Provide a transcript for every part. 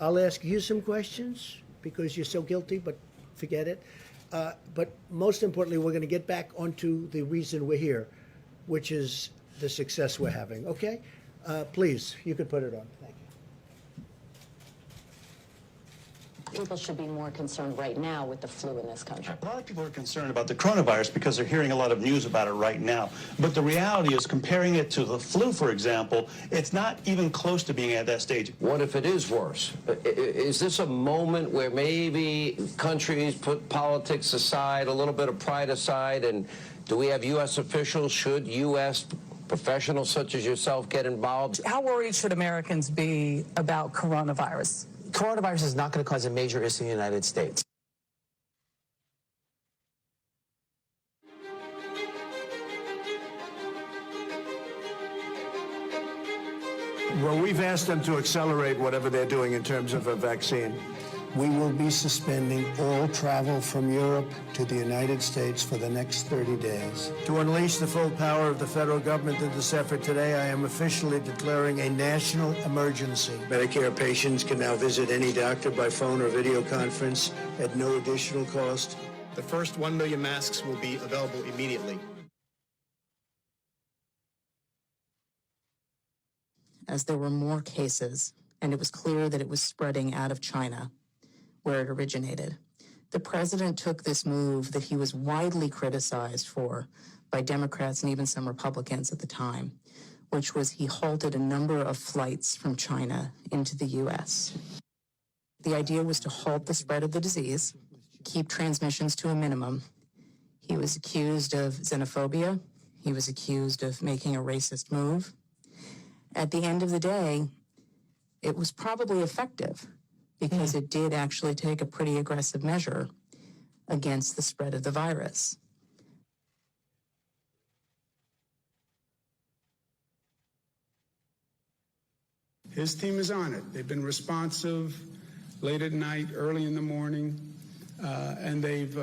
I'll ask you some questions because you're so guilty, but forget it. But most importantly, we're going to get back onto the reason we're here, which is the success we're having. Okay? Please, you could put it on. Thank you. People should be more concerned right now with the flu in this country. A lot of people are concerned about the coronavirus because they're hearing a lot of news about it right now. But the reality is, comparing it to the flu, for example, it's not even close to being at that stage. What if it is worse? Is this a moment where maybe countries put politics aside, a little bit of pride aside, and do we have U.S. officials, should U.S. professionals such as yourself get involved? How worried should Americans be about coronavirus? Coronavirus is not going to cause a major issue in the United States. Well, we've asked them to accelerate whatever they're doing in terms of a vaccine. We will be suspending all travel from Europe to the United States for the next 30 days. To unleash the full power of the federal government in this effort today, I am officially declaring a national emergency. Medicare patients can now visit any doctor by phone or video conference at no additional cost. The first 1 million masks will be available immediately. As there were more cases, and it was clear that it was spreading out of China, where it originated, the president took this move that he was widely criticized for by Democrats and even some Republicans at the time, which was he halted a number of flights from China into the U.S. The idea was to halt the spread of the disease, keep transmissions to a minimum. He was accused of xenophobia. He was accused of making a racist move. At the end of the day, it was probably effective because it did actually take a pretty aggressive measure against the spread of the virus. His team is on it. They've been responsive late at night, early in the morning, and they've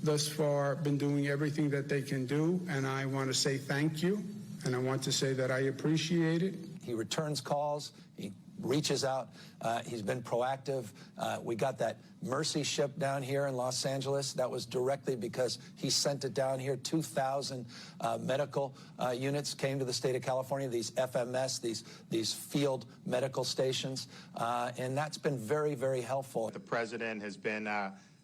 thus far been doing everything that they can do, and I want to say thank you, and I want to say that I appreciate it. He returns calls. He reaches out. He's been proactive. We got that Mercy ship down here in Los Angeles. That was directly because he sent it down here. 2,000 medical units came to the state of California, these FMS, these field medical stations, and that's been very, very helpful. The president has been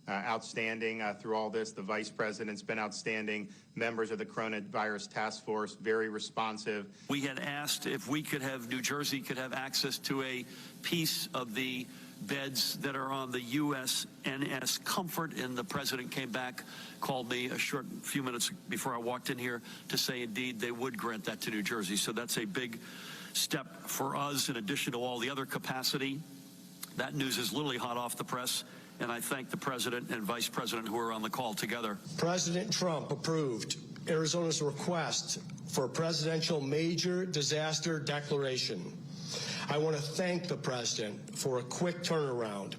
outstanding through all this. The vice president's been outstanding. Members of the coronavirus task force, very responsive. We had asked if we could have, New Jersey could have access to a piece of the beds that are on the USNS Comfort, and the president came back, called me a short few minutes before I walked in here to say indeed they would grant that to New Jersey. So that's a big step for us in addition to all the other capacity. That news is literally hot off the press, and I thank the president and vice president who are on the call together. President Trump approved Arizona's request for a presidential major disaster declaration. I want to thank the president for a quick turnaround.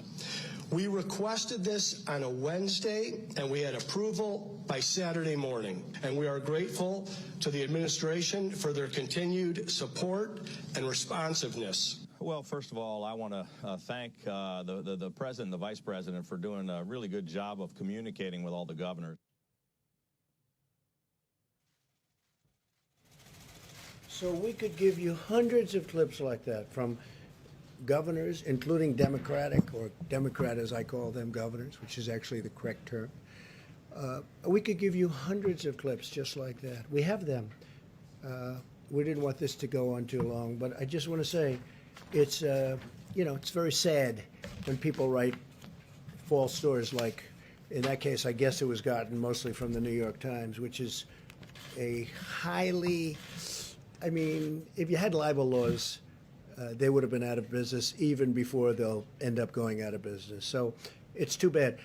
We requested this on a Wednesday, and we had approval by Saturday morning. And we are grateful to the administration for their continued support and responsiveness. Well, first of all, I want to thank the president and the vice president for doing a really good job of communicating with all the governors. So we could give you hundreds of clips like that from governors, including Democratic, or Democrat as I call them, governors, which is actually the correct term. We could give you hundreds of clips just like that. We have them. We didn't want this to go on too long, but I just want to say it's, it's very sad when people write false stories like, in that case, I guess it was gotten mostly from the New York Times, which is a highly, if you had libel laws, they would have been out of business even before they'll end up going out of business. So it's too bad.